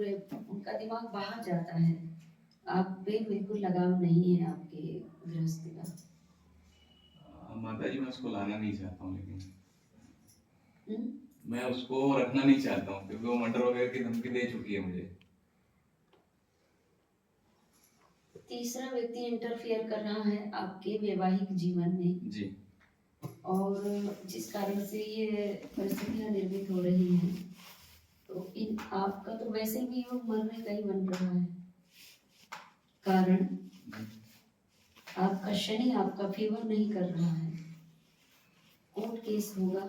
पूरे उनका दिमाग बाहर जाता है। आप पे बिल्कुल लगाव नहीं है आपके गृहस्थ का। माताजी मैं उसको लाना नहीं चाहता हूँ, लेकिन हुँ? मैं उसको रखना नहीं चाहता हूँ क्योंकि वो मर्डर वगैरह की धमकी दे चुकी है मुझे। तीसरा व्यक्ति इंटरफियर कर रहा है आपके वैवाहिक जीवन में जी। और जिस कारण से ये परिस्थितियाँ निर्मित हो रही हैं, तो इन आपका तो वैसे भी योग मरने का ही बन रहा है। कारण आपका शनि आपका फेवर नहीं कर रहा है। कोर्ट केस होगा,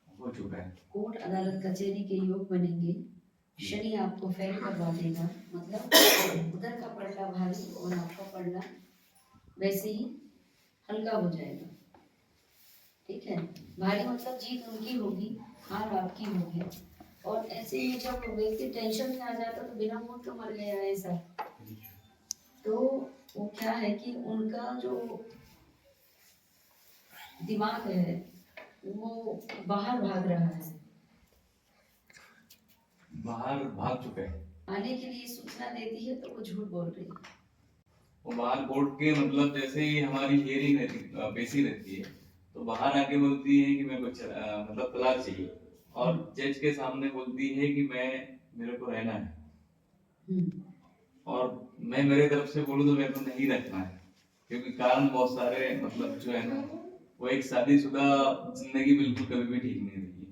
हो चुका है। कोर्ट अदालत कचहरी के योग बनेंगे। शनि आपको फेल करवा देगा, मतलब उधर का पलड़ा भारी और आपका पलड़ा वैसे ही हल्का हो जाएगा। ठीक है, भारी मतलब जीत उनकी होगी, हार आपकी होगी। और ऐसे ही जब व्यक्ति टेंशन में आ जाता तो बिना मौत का मर गया ऐसा। तो वो क्या है कि उनका जो दिमाग है वो बाहर भाग रहा है। बाहर भाग चुका है। आने के लिए सूचना देती है तो वो झूठ बोल रही है। वो बाहर कोर्ट के मतलब जैसे ही हमारी हियरिंग रहती पेशी रहती है, तो बाहर आके बोलती है कि मेरे को मतलब तलाक चाहिए, और जज के सामने बोलती है कि मेरे को रहना है। और मैं मेरे तरफ से बोलूँ तो मेरे को नहीं रखना है, क्योंकि कारण बहुत सारे मतलब जो है ना, वो एक शादीशुदा जिंदगी बिल्कुल कभी भी ठीक नहीं रही।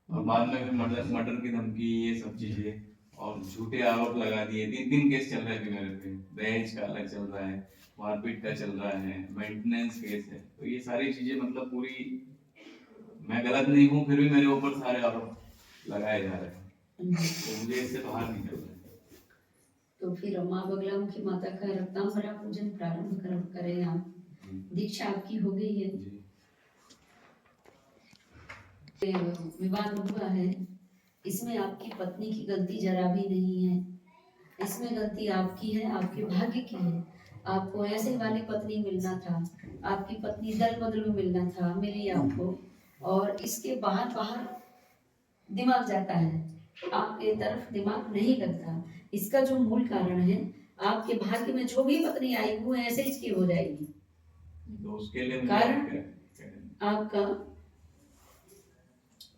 और बाद में फिर मर्डर मर्डर की धमकी, ये सब चीजें, और झूठे आरोप लगा दिए। 3 केस चल रहे थे मेरे पे, दहेज का अलग चल रहा है, मारपीट का चल रहा है, मेंटेनेंस केस है। तो ये सारी चीजें मतलब पूरी, मैं गलत नहीं हूँ फिर भी मेरे ऊपर सारे आरोप लगाए जा रहे हैं, तो मुझे इससे बाहर निकलना है। तो फिर माँ बगलामुखी माता का रत्नांबरा पूजन प्रारंभ करें आप। दीक्षा आपकी हो गई है। विवाद हुआ है, इसमें आपकी पत्नी की गलती जरा भी नहीं है। इसमें गलती आपकी है, आपके भाग्य की है। आपको ऐसे वाली पत्नी मिलना था, आपकी पत्नी दल बदलू मिलना था, मिली आपको। और इसके बाहर बाहर दिमाग जाता है, आपके तरफ दिमाग नहीं लगता। इसका जो मूल कारण है, आपके भाग्य में जो भी पत्नी आई वो ऐसे इसकी हो जाएगी। तो उसके लिए कारण आपका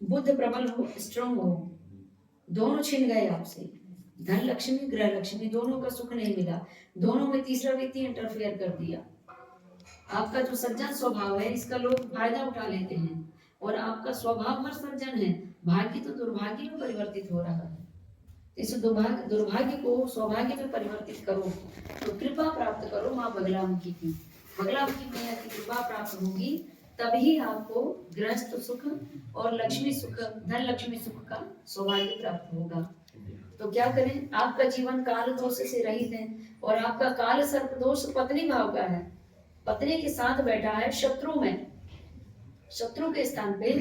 बुद्ध प्रबल हो, स्ट्रॉन्ग हो, दोनों छिन गए आपसे। धन लक्ष्मी ग्रह लक्ष्मी दोनों का सुख नहीं मिला, दोनों में तीसरा व्यक्ति इंटरफेयर कर दिया। आपका जो सज्जन स्वभाव है इसका लोग फायदा उठा लेते हैं, और आपका स्वभाव हर सज्जन है, भाग्य तो दुर्भाग्य में परिवर्तित हो रहा है। इस दुर्भाग्य को सौभाग्य में परिवर्तित करो, तो कृपा प्राप्त करो माँ बगलामुखी की। बगलामुखी मैया की कृपा प्राप्त होगी, तभी आपको गृहस्थ सुख और लक्ष्मी सुख, धन लक्ष्मी सुख का सौभाग्य प्राप्त होगा। तो क्या करें, आपका जीवन काल दोष से रहित है, और आपका काल सर्प दोष पत्नी भाव का है। पत्नी के साथ बैठा है शत्रु में, शत्रु के स्थान पे।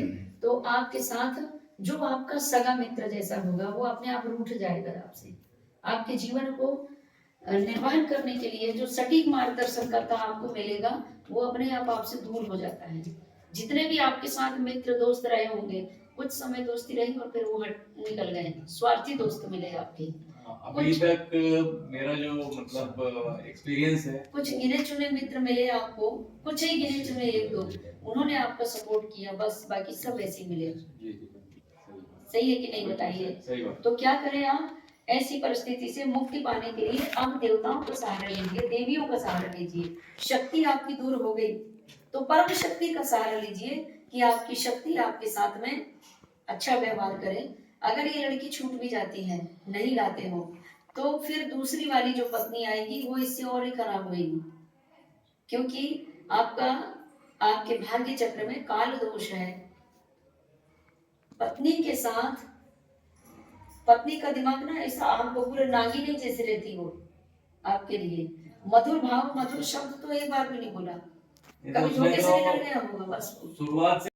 तो आपके साथ जो आपका सगा मित्र जैसा होगा वो अपने आप रूठ जाएगा आपसे। आपके जीवन को निर्वहन करने के लिए जो सटीक मार्गदर्शन करता आपको मिलेगा, वो अपने आप आपसे दूर हो जाता है। जितने भी आपके साथ मित्र दोस्त रहे होंगे, कुछ समय दोस्ती रही और फिर वो निकल गए, स्वार्थी दोस्त मिले आपके। अभी तक मेरा जो मतलब एक्सपीरियंस है, कुछ गिने चुने मित्र मिले आपको, कुछ ही गिने चुने एक दो, उन्होंने आपका सपोर्ट किया, बस बाकी सब ऐसे मिले। सही है कि नहीं बताइए? तो क्या करें आप, ऐसी परिस्थिति से मुक्ति पाने के लिए अब देवताओं का सहारा लीजिए, देवियों का सहारा लीजिए। शक्ति आपकी दूर हो गई तो परम शक्ति का सहारा लीजिए कि आपकी शक्ति आपके साथ में अच्छा व्यवहार करे। अगर ये लड़की छूट भी जाती है, नहीं लाते हो, तो फिर दूसरी वाली जो पत्नी आएगी वो इससे और ही खराब होगी, क्योंकि आपका आपके भाग्य चक्र में काल दोष है। पत्नी के साथ, पत्नी का दिमाग ना ऐसा आग बबूल नागिन जैसे रहती हो आपके लिए। मधुर भाव, मधुर शब्द तो एक बार भी नहीं बोला, कभी धोखे से निकल गया होगा बस। शुरुआत